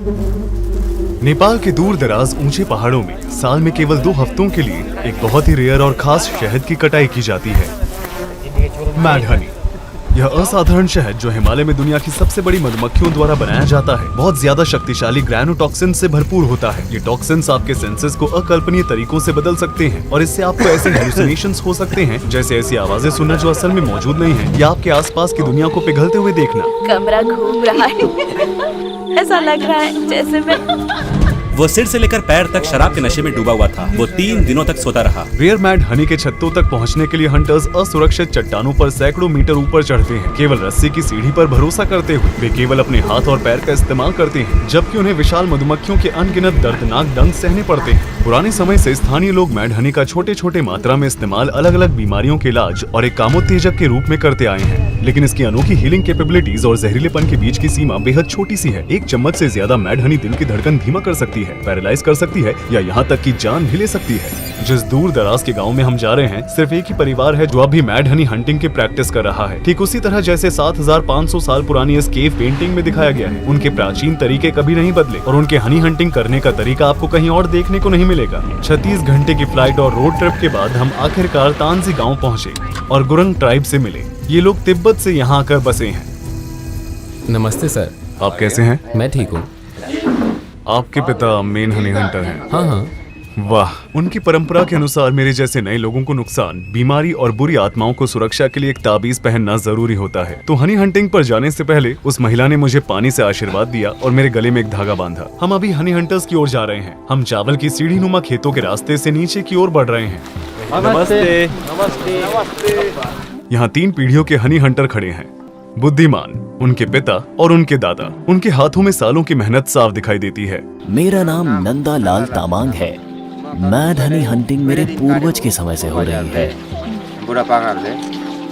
नेपाल के दूर दराज ऊंचे पहाड़ों में साल में केवल 2 हफ्तों के लिए एक बहुत ही रेयर और खास शहद की कटाई की जाती है, मैड हनी। यह असाधारण शहद जो हिमालय में दुनिया की सबसे बड़ी मधुमक्खियों द्वारा बनाया जाता है, बहुत ज्यादा शक्तिशाली ग्रैनोटॉक्सिन से भरपूर होता है। ये टॉक्सिन्स आपके सेंसेस को अकल्पनीय तरीकों से बदल सकते हैं और इससे आपको ऐसे हेलुसिनेशंस हो सकते हैं, जैसे ऐसी आवाजें सुनना जो असल में मौजूद नहीं है, या आपके आसपास की दुनिया को पिघलते हुए देखना। कमरा घूम रहा है, ऐसा लग रहा है जैसे मैं वो सिर से लेकर पैर तक शराब के नशे में डूबा हुआ था। वो 3 दिनों तक सोता रहा। रेयर मैड हनी के छत्तों तक पहुंचने के लिए हंटर्स असुरक्षित चट्टानों पर सैकड़ों मीटर ऊपर चढ़ते हैं, केवल रस्सी की सीढ़ी पर भरोसा करते हुए। वे केवल अपने हाथ और पैर का इस्तेमाल करते हैं, जबकि उन्हें विशाल मधुमक्खियों के अनगिनत दर्दनाक डंक सहने पड़ते हैं। पुराने समय से स्थानीय लोग मैड हनी का छोटे छोटे मात्रा में इस्तेमाल अलग अलग बीमारियों के इलाज और एक कामोत्तेजक के रूप में करते आए हैं, लेकिन इसकी अनोखी हीलिंग कैपेबिलिटीज और जहरीलेपन के बीच की सीमा बेहद छोटी सी है। एक चम्मच से ज्यादा मैड हनी दिल की धड़कन धीमा कर सकती है, पैरालाइज कर सकती है या यहाँ तक कि जान भी ले सकती है। जिस दूर दराज के गांव में हम जा रहे हैं, सिर्फ एक ही परिवार है जो अब भी मैड हनी हंटिंग की प्रैक्टिस कर रहा है, ठीक उसी तरह जैसे 7500 साल पुरानी इस केव पेंटिंग में दिखाया गया है। उनके प्राचीन तरीके कभी नहीं बदले और उनके हनी हंटिंग करने का तरीका आपको कहीं और देखने को नहीं मिलेगा। 36 घंटे की फ्लाइट और रोड ट्रिप के बाद हम आखिरकार तांजी गाँव पहुँचे और गुरंग ट्राइब से मिले। ये लोग तिब्बत से यहाँ आकर बसे हैं। नमस्ते सर। आप कैसे हैं? मैं ठीक हूँ। आपके पिता मेन हनी हंटर हैं? हाँ हाँ। वाह, उनकी परंपरा के अनुसार मेरे जैसे नए लोगों को नुकसान, बीमारी और बुरी आत्माओं को सुरक्षा के लिए एक ताबीज पहनना जरूरी होता है। तो हनी हंटिंग पर जाने से पहले उस महिला ने मुझे पानी से आशीर्वाद दिया और मेरे गले में एक धागा बांधा। हम अभी हनी हंटर्स की ओर जा रहे हैं। हम चावल की सीढ़ी नुमा खेतों के रास्ते से नीचे की ओर बढ़ रहे हैं। नमस्ते। नमस्ते। यहाँ 3 पीढ़ियों के हनी हंटर खड़े हैं। बुद्धिमान, उनके पिता और उनके दादा। उनके हाथों में सालों की मेहनत साफ दिखाई देती है। मेरा नाम नंदा लाल तामांग है। मैड हनी हंटिंग मेरे पूर्वज के समय से हो रही है।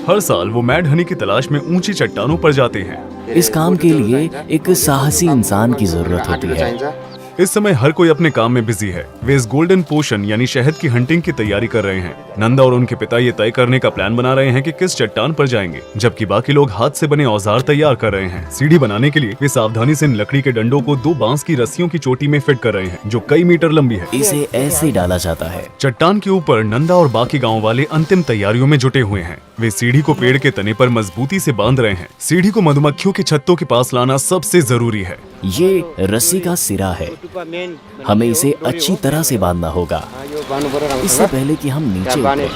हर साल वो मैड हनी की तलाश में ऊंची चट्टानों पर जाते हैं। इस काम के लिए एक साहसी इंसान की जरूरत होती है। इस समय हर कोई अपने काम में बिजी है। वे इस गोल्डन पोशन यानी शहद की हंटिंग की तैयारी कर रहे हैं। नंदा और उनके पिता ये तय करने का प्लान बना रहे हैं कि किस चट्टान पर जाएंगे, जबकि बाकी लोग हाथ से बने औजार तैयार कर रहे हैं। सीढ़ी बनाने के लिए वे सावधानी से इन लकड़ी के डंडों को 2 बांस की रस्सियों की चोटी में फिट कर रहे हैं, जो कई मीटर लंबी है। इसे ऐसे डाला जाता है। चट्टान के ऊपर नंदा और बाकी गाँव वाले अंतिम तैयारियों में जुटे हुए हैं। वे सीढ़ी को पेड़ के तने पर मजबूती से बांध रहे हैं। सीढ़ी को मधुमक्खियों के छत्तों के पास लाना सबसे जरूरी है। ये रस्सी का सिरा है। हमें इसे अच्छी तरह से बांधना होगा, इससे पहले कि हम नीचे उतरें।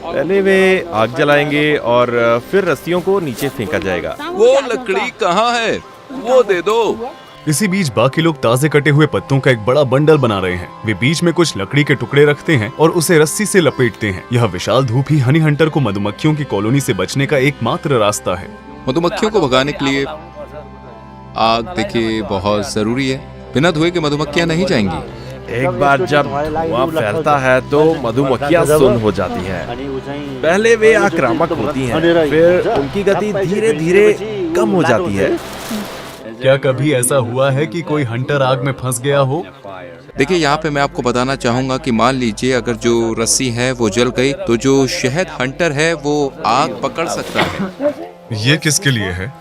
पहले वे आग जलाएंगे और फिर रस्सियों को नीचे फेंका जाएगा। वो लकड़ी कहाँ है? वो दे दो। इसी बीच बाकी लोग ताजे कटे हुए पत्तों का एक बड़ा बंडल बना रहे हैं। वे बीच में कुछ लकड़ी के टुकड़े रखते हैं और उसे रस्सी से लपेटते हैं। यह विशाल धूप ही हनी हंटर को मधुमक्खियों की कॉलोनी से बचने का एकमात्र रास्ता है। मधुमक्खियों को भगाने के लिए आग देखिए बहुत जरूरी है। बिना धुएं के मधुमक्खियां नहीं जाएंगी। एक बार जब धुआं फैलता है तो मधुमक्खियां सुन्न हो जाती हैं। पहले वे आक्रामक होती हैं, फिर उनकी गति धीरे धीरे कम हो जाती है। क्या कभी ऐसा हुआ है कि कोई हंटर आग में फंस गया हो? देखिए, यहाँ पे मैं आपको बताना चाहूंगा कि मान लीजिए अगर जो रस्सी है वो जल गई तो जो शहद हंटर है वो आग पकड़ सकता है। ये किसके लिए है?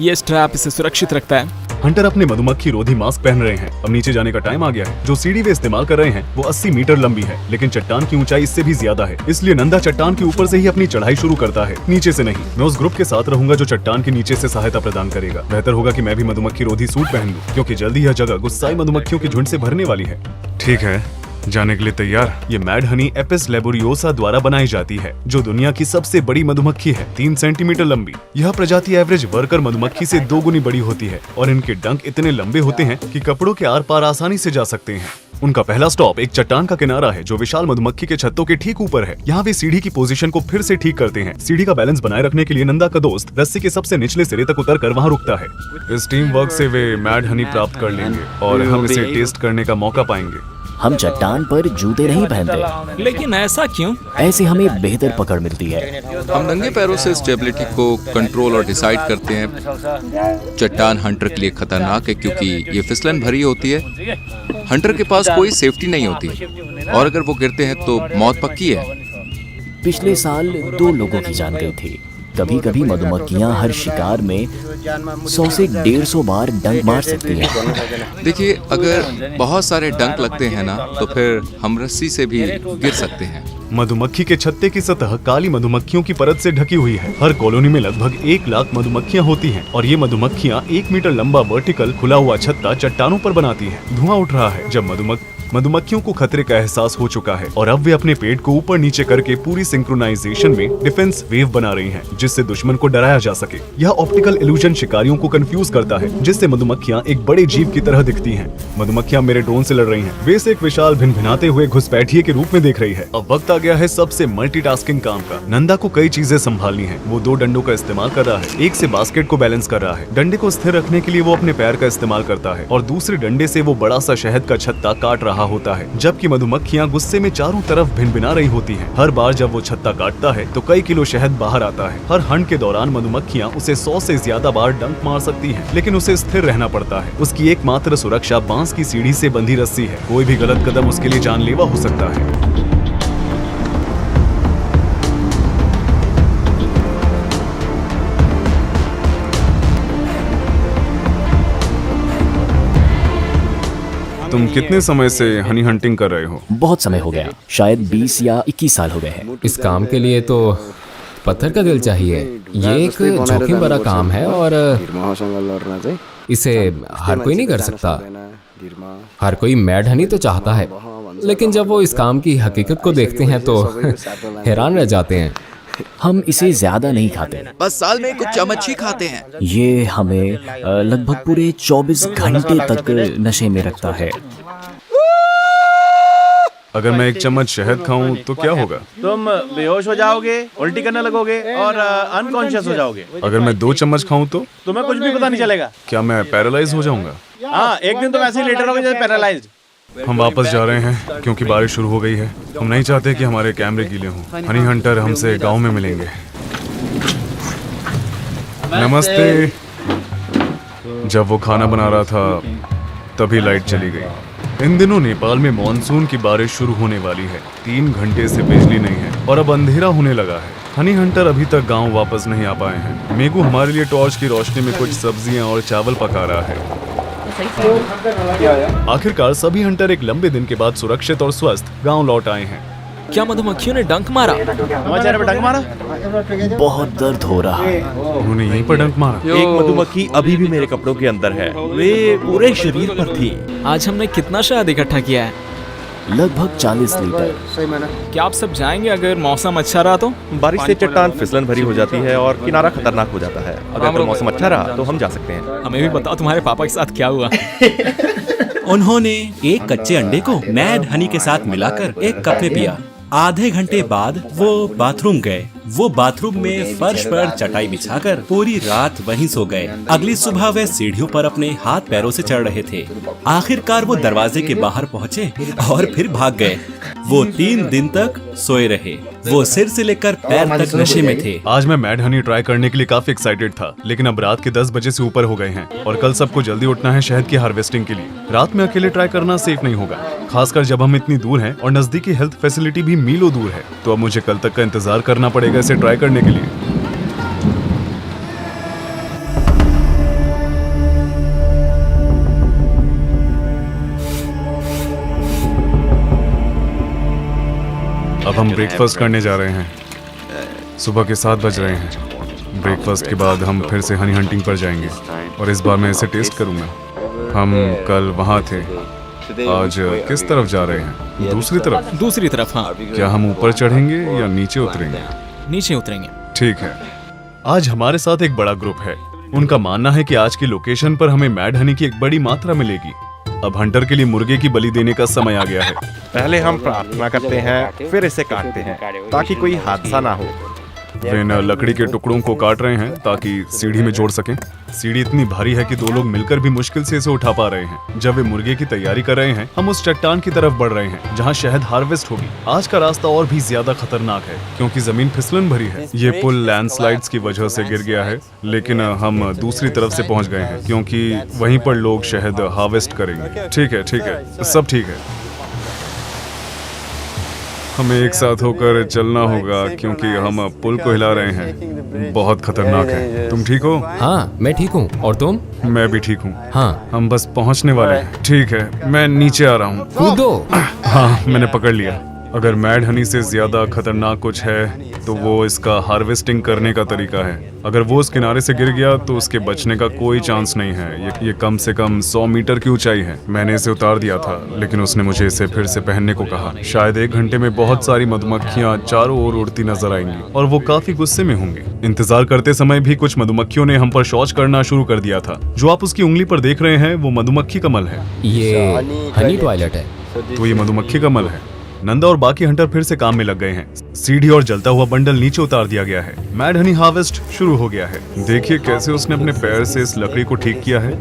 ये स्ट्रैप इसे सुरक्षित रखता है। हंटर अपने मधुमक्खी रोधी मास्क पहन रहे हैं। अब नीचे जाने का टाइम आ गया है। जो सीढ़ी वे इस्तेमाल कर रहे हैं वो 80 मीटर लंबी है, लेकिन चट्टान की ऊंचाई इससे भी ज्यादा है। इसलिए नंदा चट्टान के ऊपर से ही अपनी चढ़ाई शुरू करता है, नीचे से नहीं। मैं उस ग्रुप के साथ रहूंगा जो चट्टान के नीचे से सहायता प्रदान करेगा। बेहतर होगा कि मैं भी मधुमक्खी रोधी सूट पहन लूं, क्योंकि जल्दी यह जगह गुस्साई मधुमक्खियों के झुंड से भरने वाली है। ठीक है, जाने के लिए तैयार? ये मैड हनी एपिस लेबोरियोसा द्वारा बनाई जाती है, जो दुनिया की सबसे बड़ी मधुमक्खी है, 3 सेंटीमीटर लंबी। यह प्रजाति एवरेज वर्कर मधुमक्खी से 2 गुनी बड़ी होती है और इनके डंक इतने लंबे होते हैं कि कपड़ों के आर पार आसानी से जा सकते हैं। उनका पहला स्टॉप एक चट्टान का किनारा है जो विशाल मधुमक्खी के छत्तों के ठीक ऊपर है। यहाँ वे सीढ़ी की पोजीशन को फिर से ठीक करते हैं। सीढ़ी का बैलेंस बनाए रखने के लिए नंदा का दोस्त रस्सी के सबसे निचले सिरे तक उतरकर वहाँ रुकता है। इस टीम वर्क से वे मैड हनी प्राप्त कर लेंगे और हम इसे टेस्ट करने का मौका पाएंगे। हम चट्टान पर जूते नहीं पहनते। लेकिन ऐसा क्यों? ऐसे हमें बेहतर पकड़ मिलती है। हम नंगे पैरों से स्टेबिलिटी को कंट्रोल और डिसाइड करते हैं। चट्टान हंटर के लिए खतरनाक है क्योंकि ये फिसलन भरी होती है। हंटर के पास कोई सेफ्टी नहीं होती और अगर वो गिरते हैं तो मौत पक्की है। पिछले साल 2 लोगों की जान गई थी। कभी कभी मधुमक्खियां हर शिकार में 100 से 150 बार डंक मार सकती हैं। देखिए, अगर बहुत सारे डंक लगते हैं ना, तो फिर हम रस्सी से भी गिर सकते हैं। मधुमक्खी के छत्ते की सतह काली मधुमक्खियों की परत से ढकी हुई है। हर कॉलोनी में लगभग 1 लाख मधुमक्खियां होती हैं और ये मधुमक्खियां 1 मीटर लंबा वर्टिकल खुला हुआ छत्ता चट्टानों पर बनाती हैं। धुआं उठ रहा है जब मधुमक्खियों को खतरे का एहसास हो चुका है और अब वे अपने पेट को ऊपर नीचे करके पूरी सिंक्रोनाइजेशन में डिफेंस वेव बना रही हैं, जिससे दुश्मन को डराया जा सके। यह ऑप्टिकल इल्यूजन शिकारियों को कंफ्यूज करता है, जिससे मधुमक्खियां एक बड़े जीव की तरह दिखती हैं। मधुमक्खियां मेरे ड्रोन से लड़ रही हैं। वे इसे एक विशाल भिनभिनाते हुए घुसपैठिए के रूप में देख रही है। अब वक्त आ गया है सबसे मल्टीटास्किंग काम का। नंदा को कई चीजें संभालनी है। वो 2 डंडों का इस्तेमाल कर रहा है। एक से बास्केट को बैलेंस कर रहा है। डंडे को स्थिर रखने के लिए वो अपने पैर का इस्तेमाल करता है और दूसरे डंडे से वो बड़ा सा शहद का छत्ता काट रहा होता है, जबकि मधुमक्खियां गुस्से में चारों तरफ भिनभिना रही होती हैं। हर बार जब वो छत्ता काटता है तो कई किलो शहद बाहर आता है। हर हंट के दौरान मधुमक्खियां उसे 100 से ज्यादा बार डंक मार सकती हैं, लेकिन उसे स्थिर रहना पड़ता है। उसकी एकमात्र सुरक्षा बांस की सीढ़ी से बंधी रस्सी है। कोई भी गलत कदम उसके लिए जानलेवा हो सकता है। तुम कितने समय से हनी हंटिंग कर रहे हो? बहुत समय हो गया, शायद 20 या 21 साल हो गए हैं। इस काम के लिए तो पत्थर का दिल चाहिए। ये एक जोखिम भरा काम है और इसे हर कोई नहीं कर सकता। हर कोई मैड हनी तो चाहता है, लेकिन जब वो इस काम की हकीकत को देखते हैं तो हैरान रह जाते हैं। हम इसे ज्यादा नहीं खाते, बस साल में कुछ चम्मच ही खाते हैं। ये हमें लगभग पूरे 24 घंटे तक नशे में रखता है। अगर मैं 1 चम्मच शहद खाऊं तो क्या होगा? तुम बेहोश हो जाओगे, उल्टी करने लगोगे और अनकॉन्शियस हो जाओगे। अगर मैं 2 चम्मच खाऊं तो तुम्हें कुछ भी पता नहीं चलेगा। क्या मैं पैरालाइज हो जाऊंगा? हाँ, एक दिन तुम ऐसे ही लेटे रहोगे जैसे पैरालाइज्ड। हम वापस जा रहे हैं क्योंकि बारिश शुरू हो गई है। हम नहीं चाहते कि हमारे कैमरे गीले हों। हनी हंटर हमसे गांव में मिलेंगे। नमस्ते। जब वो खाना बना रहा था तभी लाइट चली गई। इन दिनों नेपाल में मॉनसून की बारिश शुरू होने वाली है। 3 घंटे से बिजली नहीं है और अब अंधेरा होने लगा है। हनी हंटर अभी तक गांव वापस नहीं आ पाए हैं। मेगू हमारे लिए टॉर्च की रोशनी में कुछ सब्जियां और चावल पका रहा है। आखिरकार सभी हंटर एक लंबे दिन के बाद सुरक्षित और स्वस्थ गांव लौट आए हैं। क्या मधुमक्खियों ने डंक मारा? चेहरे पे डंक मारा? बहुत दर्द हो रहा है। उन्होंने यहीं पर डंक मारा। एक मधुमक्खी अभी भी मेरे कपड़ों के अंदर है। वे पूरे शरीर पर थी। आज हमने कितना शहद इकट्ठा किया है? लगभग 40 लीटर। क्या आप सब जाएंगे अगर मौसम अच्छा रहा तो? बारिश से चट्टान फिसलन भरी हो जाती है और किनारा खतरनाक हो जाता है। अगर मौसम अच्छा रहा तो हम जा सकते हैं। हमें भी बताओ तुम्हारे पापा के साथ क्या हुआ? उन्होंने एक कच्चे अंडे को मैड हनी के साथ मिलाकर एक कप में पिया। आधे घंटे बाद वो बाथरूम गए। वो बाथरूम में फर्श पर चटाई बिछाकर पूरी रात वहीं सो गए। अगली सुबह वे सीढ़ियों पर अपने हाथ पैरों से चढ़ रहे थे। आखिरकार वो दरवाजे के बाहर पहुंचे और फिर भाग गए। वो 3 दिन तक सोए रहे। वो सिर से लेकर पैर तक नशे में थे। आज मैं मैड हनी ट्राई करने के लिए काफी एक्साइटेड था, लेकिन अब रात के 10 बजे से ऊपर हो गए हैं और कल सबको जल्दी उठना है शहद की हार्वेस्टिंग के लिए। रात में अकेले ट्राई करना सेफ नहीं होगा, खासकर जब हम इतनी दूर हैं और नजदीकी हेल्थ फैसिलिटी भी मीलों दूर है। तो अब मुझे कल तक का इंतजार करना पड़ेगा इसे ट्राई करने के लिए। अब हम ब्रेकफास्ट करने जा रहे हैं। सुबह के 7 बज रहे हैं। ब्रेकफास्ट के बाद हम फिर से हनी हंटिंग पर जाएंगे और इस बार मैं इसे टेस्ट करूंगा। हम कल वहाँ थे, आज किस तरफ जा रहे हैं? दूसरी तरफ? दूसरी तरफ, हाँ। क्या हम ऊपर चढ़ेंगे या नीचे उतरेंगे? नीचे उतरेंगे। ठीक है। आज हमारे साथ एक बड़ा ग्रुप है। उनका मानना है कि आज की लोकेशन पर हमें मैड हनी की एक बड़ी मात्रा मिलेगी। अब हंटर के लिए मुर्गे की बलि देने का समय आ गया है। पहले हम प्रार्थना करते हैं, फिर इसे काटते हैं ताकि कोई हादसा ना हो। वे इन लकड़ी के टुकड़ों को काट रहे हैं ताकि सीढ़ी में जोड़ सकें। सीढ़ी इतनी भारी है कि 2 लोग मिलकर भी मुश्किल से इसे उठा पा रहे हैं। जब वे मुर्गे की तैयारी कर रहे हैं, हम उस चट्टान की तरफ बढ़ रहे हैं जहां शहद हार्वेस्ट होगी। आज का रास्ता और भी ज्यादा खतरनाक है क्योंकि जमीन फिसलन भरी है। ये पुल लैंडस्लाइड्स की वजह से गिर गया है, लेकिन हम दूसरी तरफ से पहुंच गए हैं क्योंकि वहीं पर लोग शहद हार्वेस्ट करेंगे। ठीक है, सब ठीक है। हमें एक साथ होकर चलना होगा क्योंकि हम पुल को हिला रहे हैं। बहुत खतरनाक है। तुम ठीक हो? हाँ मैं ठीक हूँ, और तुम? मैं भी ठीक हूँ। हाँ। हम बस पहुँचने वाले हैं। ठीक है, मैं नीचे आ रहा हूँ। कूदो। हाँ, मैंने पकड़ लिया। अगर मैड हनी से ज्यादा खतरनाक कुछ है तो वो इसका हार्वेस्टिंग करने का तरीका है। अगर वो उस किनारे से गिर गया तो उसके बचने का कोई चांस नहीं है। ये कम से कम 100 मीटर की ऊंचाई है। मैंने इसे उतार दिया था, लेकिन उसने मुझे इसे फिर से पहनने को कहा। शायद 1 घंटे में बहुत सारी मधुमक्खियां चारों ओर उड़ती नजर आएंगी और वो काफी गुस्से में होंगे। इंतजार करते समय भी कुछ मधुमक्खियों ने हम पर शौच करना शुरू कर दिया था। जो आप उसकी उंगली पर देख रहे हैं वो मधुमक्खी का मल है। ये हनी टॉयलेट है। तो ये मधुमक्खी का मल है। नंदा और बाकी हंटर फिर से काम में लग गए हैं। सीढ़ी और जलता हुआ बंडल नीचे उतार दिया गया है। मैड हनी हार्वेस्ट शुरू हो गया है। देखिए कैसे उसने अपने पैर से इस लकड़ी को ठीक किया है।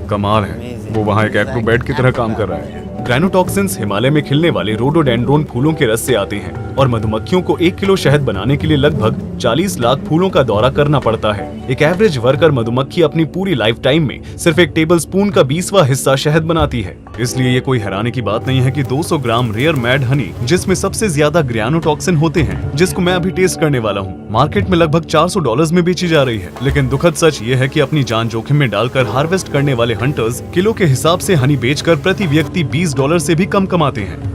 कमाल है। वो वहाँ एक एक्रोबैट की तरह काम कर रहा है। ग्रैनोटॉक्सिन्स हिमालय में खिलने वाले रोडोडेंड्रोन फूलों के रस से आते हैं और मधुमक्खियों को 1 किलो शहद बनाने के लिए लगभग 40 लाख फूलों का दौरा करना पड़ता है। एक एवरेज वर्कर मधुमक्खी अपनी पूरी लाइफ टाइम में सिर्फ 1 टेबलस्पून का 20वां हिस्सा शहद बनाती है। इसलिए ये कोई हैरानी की बात नहीं है कि 200 ग्राम रेयर मैड हनी, जिसमें सबसे ज्यादा ग्रैनोटॉक्सिन होते हैं, जिसको मैं अभी टेस्ट करने वाला हूँ, मार्केट में लगभग $400 में बेची जा रही है। लेकिन दुखद सच ये है कि अपनी जान जोखिम में डालकर हार्वेस्ट करने वाले हंटर्स किलो के हिसाब से हनी बेचकर प्रति व्यक्ति $20 से भी कम कमाते हैं।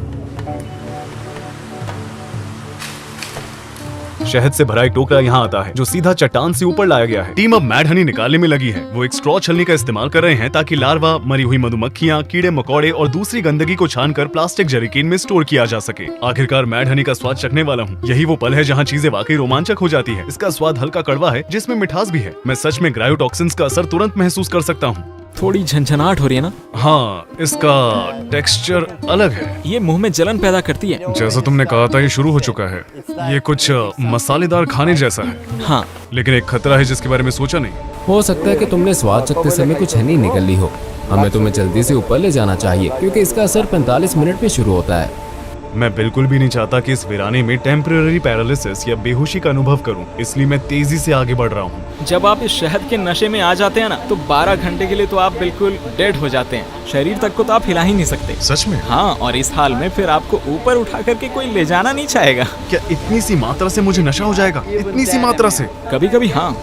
शहद से भरा एक टोकरा यहाँ आता है जो सीधा चट्टान से ऊपर लाया गया है। टीम अब मैड हनी निकालने में लगी है। वो एक स्ट्रॉ छलनी का इस्तेमाल कर रहे हैं ताकि लार्वा, मरी हुई मधुमक्खियाँ, कीड़े मकोड़े और दूसरी गंदगी को छानकर प्लास्टिक जरीकीन में स्टोर किया जा सके। आखिरकार मैड हनी का स्वाद चखने वाला हूँ। यही वो पल है जहाँ चीजें वाकई रोमांचक हो जाती है। इसका स्वाद हल्का कड़वा है जिसमें मिठास भी है। मैं सच में ग्रायोटॉक्सिन्स का असर तुरंत महसूस कर सकता हूँ। थोड़ी झंझनाहट हो रही है ना? हाँ, इसका टेक्सचर अलग है। ये मुंह में जलन पैदा करती है। जैसा तुमने कहा था ये शुरू हो चुका है। ये कुछ मसालेदार खाने जैसा है। हाँ, लेकिन एक खतरा है जिसके बारे में सोचा नहीं। हो सकता है कि तुमने स्वाद चखते समय कुछ हनी निकल ली हो। हमें तुम्हें जल्दी से ऊपर ले जाना चाहिए क्योंकि इसका असर 45 मिनट में शुरू होता है। मैं बिल्कुल भी नहीं चाहता कि इस वीराने में टेम्परेरी पैरालिसिस या बेहोशी का अनुभव करूं, इसलिए मैं तेजी से आगे बढ़ रहा हूं। जब आप इस शहद के नशे में आ जाते हैं ना, तो 12 घंटे के लिए तो आप बिल्कुल डेड हो जाते हैं। शरीर तक को तो आप हिला ही नहीं सकते। सच में? हाँ, और इस हाल में फिर आपको ऊपर उठा करके कोई ले जाना नहीं चाहेगा। क्या इतनी सी मात्रा से मुझे नशा हो जाएगा? इतनी सी मात्रा से? कभी कभी हाँ।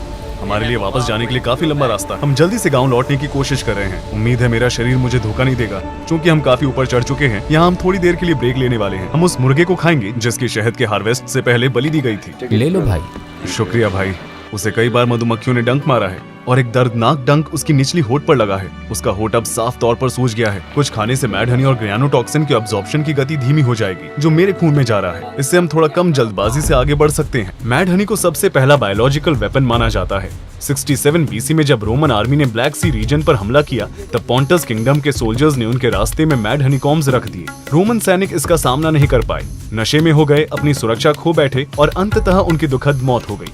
हमारे लिए वापस जाने के लिए काफी लंबा रास्ता। हम जल्दी से गांव लौटने की कोशिश कर रहे हैं। उम्मीद है मेरा शरीर मुझे धोखा नहीं देगा। क्योंकि हम काफी ऊपर चढ़ चुके हैं, यहाँ हम थोड़ी देर के लिए ब्रेक लेने वाले हैं। हम उस मुर्गे को खाएंगे जिसकी शहद के हार्वेस्ट से पहले बलि दी गई थी। ले लो भाई। शुक्रिया भाई। उसे कई बार मधुमक्खियों ने डंक मारा है और एक दर्दनाक डंक उसकी निचली होठ पर लगा है। उसका होठ अब साफ तौर पर सूज गया है। कुछ खाने से मैड हनी और ग्रैनोटॉक्सिन के अब्जॉर्प्शन की गति धीमी हो जाएगी, जो मेरे खून में जा रहा है। इससे हम थोड़ा कम जल्दबाजी से आगे बढ़ सकते हैं। मैड हनी को सबसे पहला बायोलॉजिकल वेपन माना जाता है। 67 BC में जब रोमन आर्मी ने ब्लैक सी रीजन पर हमला किया, तब पॉन्टस किंगडम के सोल्जर्स ने उनके रास्ते में मैड हनी कॉम्स रख दिए। रोमन सैनिक इसका सामना नहीं कर पाए, नशे में हो गए, अपनी सुरक्षा खो बैठे और अंततः उनकी दुखद मौत हो गई।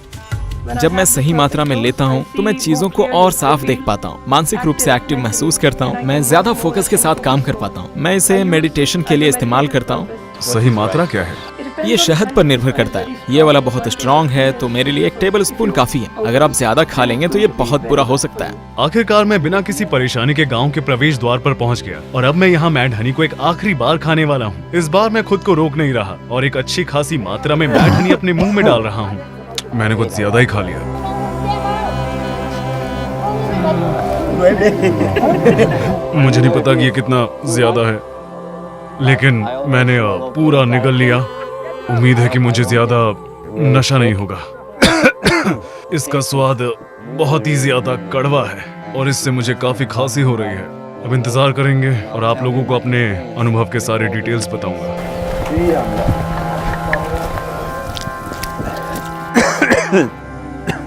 जब मैं सही मात्रा में लेता हूँ तो मैं चीजों को और साफ देख पाता हूँ, मानसिक रूप से एक्टिव महसूस करता हूँ, मैं ज्यादा फोकस के साथ काम कर पाता हूँ। मैं इसे मेडिटेशन के लिए इस्तेमाल करता हूँ। सही मात्रा क्या है? ये शहद पर निर्भर करता है। ये वाला बहुत स्ट्रॉन्ग है तो मेरे लिए 1 टेबलस्पून काफी है। अगर आप ज्यादा खा लेंगे तो ये बहुत बुरा हो सकता है। आखिरकार मैं बिना किसी परेशानी के गांव के प्रवेश द्वार पर पहुंच गया और अब मैं यहाँ मैड हनी को एक आखिरी बार खाने वाला हूँ। इस बार मैं खुद को रोक नहीं रहा और एक अच्छी खासी मात्रा में मैड हनी अपने मुंह में डाल रहा हूँ। मैंने कुछ ज्यादा ही खा लिया। मुझे नहीं पता कि ये कितना ज्यादा है, लेकिन मैंने पूरा निगल लिया। उम्मीद है कि मुझे ज्यादा नशा नहीं होगा। इसका स्वाद बहुत ही ज्यादा कड़वा है और इससे मुझे काफी खांसी हो रही है। अब इंतजार करेंगे और आप लोगों को अपने अनुभव के सारे डिटेल्स बताऊंगा।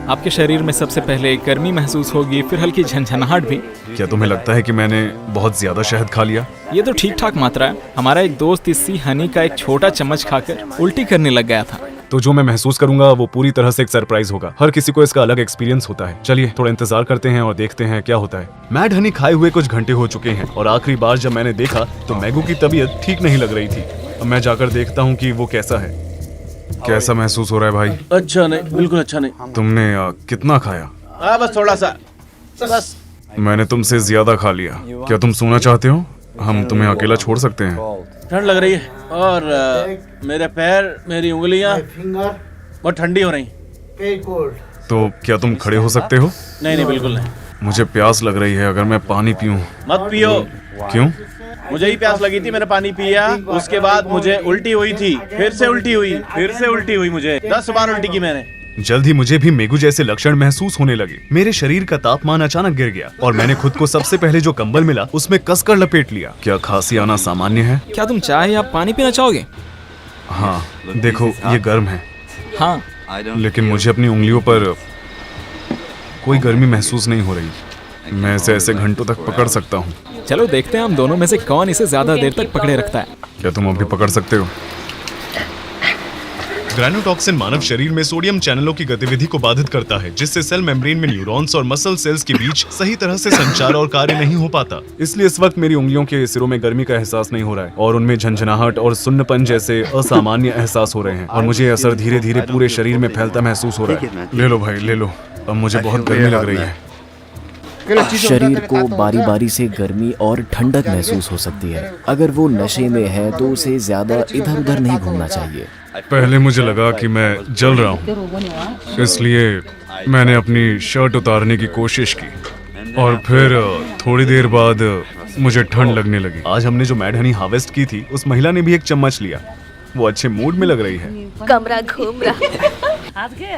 आपके शरीर में सबसे पहले गर्मी महसूस होगी, फिर हल्की झंझनाहट भी। क्या तुम्हें लगता है कि मैंने बहुत ज्यादा शहद खा लिया? ये तो ठीक ठाक मात्रा है। हमारा एक दोस्त इसी हनी का एक छोटा चम्मच खाकर उल्टी करने लग गया था। तो जो मैं महसूस करूंगा वो पूरी तरह से एक सरप्राइज होगा। हर किसी को इसका अलग एक्सपीरियंस होता है। चलिए थोड़ा इंतजार करते हैं और देखते हैं क्या होता है। मैड हनी खाए हुए कुछ घंटे हो चुके हैं और आखिरी बार जब मैंने देखा तो मैगू की तबीयत ठीक नहीं लग रही थी। अब मैं जाकर देखता हूँ कि वो कैसा है। कैसा महसूस हो रहा है भाई? अच्छा नहीं, बिल्कुल अच्छा नहीं। तुमने कितना खाया? बस थोड़ा सा, बस। मैंने तुमसे ज्यादा खा लिया। क्या तुम सोना चाहते हो? हम तुम्हें अकेला छोड़ सकते हैं। ठंड लग रही है। और मेरे पैर, मेरी उंगलियां बहुत ठंडी हो रही। तो क्या तुम खड़े हो सकते हो? नहीं, बिल्कुल नहीं। मुझे प्यास लग रही है, अगर मैं पानी पीऊं? मत पियो। क्यों? मुझे ही प्यास लगी थी, मैंने पानी पिया, उसके बाद मुझे उल्टी हुई थी, फिर से उल्टी हुई, फिर से उल्टी हुई, मुझे 10 बार उल्टी की मैंने। जल्द ही मुझे भी मेगू जैसे लक्षण महसूस होने लगे। मेरे शरीर का तापमान अचानक गिर गया और मैंने खुद को सबसे पहले जो कंबल मिला उसमें कसकर लपेट लिया। क्या खांसी आना सामान्य है? क्या तुम चाय या पानी पीना चाहोगे? हाँ, देखो ये गर्म है। हाँ, लेकिन मुझे अपनी उंगलियों पर कोई गर्मी महसूस नहीं हो रही। मैं इसे ऐसे घंटों तक पकड़ सकता हूँ। चलो देखते हैं हम दोनों में से कौन इसे ज्यादा देर तक पकड़े रखता है। क्या तुम अभी पकड़ सकते हो? ग्रैनोटॉक्सिन मानव शरीर में सोडियम चैनलों की गतिविधि को बाधित करता है, जिससे सेल मेम्ब्रेन में न्यूरॉन्स और मसल सेल्स के बीच सही तरह से संचार और कार्य नहीं हो पाता। इसलिए इस वक्त मेरी उंगलियों के सिरों में गर्मी का एहसास नहीं हो रहा है और उनमें झंझनाहट और सुन्नपन जैसे असामान्य एहसास हो रहे हैं और मुझे असर धीरे धीरे पूरे शरीर में फैलता महसूस हो रहा है। ले लो भाई, ले लो। अब मुझे बहुत गर्मी लग रही है। शरीर को बारी बारी से गर्मी और ठंडक महसूस हो सकती है। अगर वो नशे में है तो उसे ज्यादा इधर उधर नहीं घूमना चाहिए। पहले मुझे लगा कि मैं जल रहा हूँ, इसलिए मैंने अपनी शर्ट उतारने की कोशिश की और फिर थोड़ी देर बाद मुझे ठंड लगने लगी। आज हमने जो मैड हनी हार्वेस्ट की थी, उस महिला ने भी एक चम्मच लिया। वो अच्छे मूड में लग रही है। कमरा घूम रहा।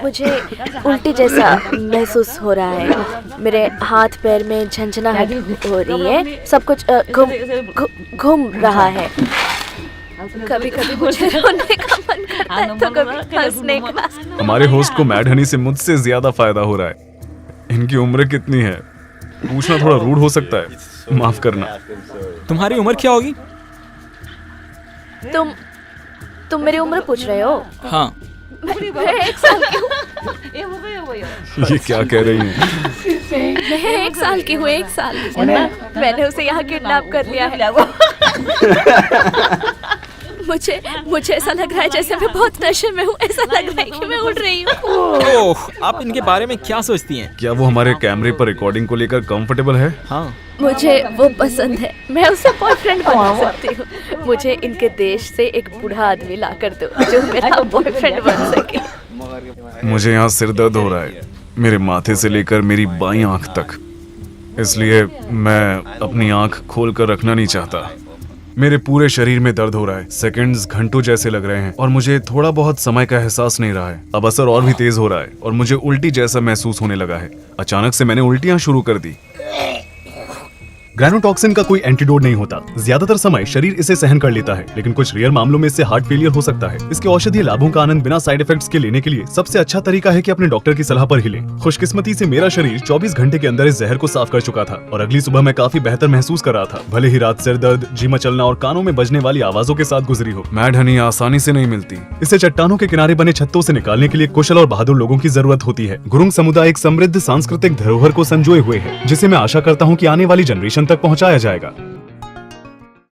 मुझे उल्टी जैसा महसूस हो रहा है। मेरे हाथ पैर में झंझनाहट हो रही है। सब कुछ घूम रहा है। कभी कभी मुझे रोने का मन करता है तो कभी हंसने का। हमारे होस्ट को मैड हनी से मुझसे ज्यादा फायदा हो रहा है। इनकी उम्र कितनी है? पूछना थोड़ा रूड हो सकता है, माफ करना। तुम्हारी उम्र क्या होगी? तुम मेरी उम्र पूछ रहे हो? हाँ। मैं 1 साल की हूँ। ये क्या कह रही हैं? मैं 1 साल की हूँ, 1 साल। मैंने उसे यहाँ किडनैप कर लिया है। मुझे ऐसा लग रहा है जैसे मैं बहुत नशे में हूँ। ऐसा लग रहा है कि मैं उड़ रही हूँ। ओह, आप इनके बारे में क्या सोचती हैं? क्या वो हमारे कैमरे पर रिकॉर्डिंग को लेकर कंफर्टेबल है? हाँ। मुझे वो पसंद है। मैं उसे बॉयफ्रेंड बना सकती हूँ। मुझे इनके देश से एक बूढ़ा आदमी ला कर दो जो मेरा बॉयफ्रेंड बन सके। मुझे यहाँ सिर दर्द हो रहा है, मेरे माथे से लेकर मेरी बाईं आंख तक, इसलिए मैं अपनी आंख खोल कर रखना नहीं चाहता। मेरे पूरे शरीर में दर्द हो रहा है। सेकंड्स घंटों जैसे लग रहे हैं और मुझे थोड़ा बहुत समय का एहसास नहीं रहा है। अब असर और भी तेज हो रहा है और मुझे उल्टी जैसा महसूस होने लगा है। अचानक से मैंने उल्टियां शुरू कर दी। ग्रैनोटॉक्सिन का कोई एंटीडोट नहीं होता। ज्यादातर समय शरीर इसे सहन कर लेता है, लेकिन कुछ रेयर मामलों में इससे हार्ट फेलियर हो सकता है। इसके औषधीय लाभों का आनंद बिना साइड इफेक्ट्स के लेने के लिए सबसे अच्छा तरीका है कि अपने डॉक्टर की सलाह पर ही लें। खुशकिस्मती से मेरा शरीर 24 घंटे के अंदर इस जहर को साफ कर चुका था और अगली सुबह मैं काफी बेहतर महसूस कर रहा था, भले ही रात सिर दर्द, जी मचलना और कानों में बजने वाली आवाजों के साथ गुजरी हो। मैड हनी आसानी से नहीं मिलती। इसे चट्टानों के किनारे बने छत्तों से निकालने के लिए कुशल और बहादुर लोगों की जरूरत होती है। गुरुंग समुदाय एक समृद्ध सांस्कृतिक धरोहर को संजोए हुए है, जिसे मैं आशा करता हूँ कि आने वाली जनरेशन तक पहुँचाया जाएगा।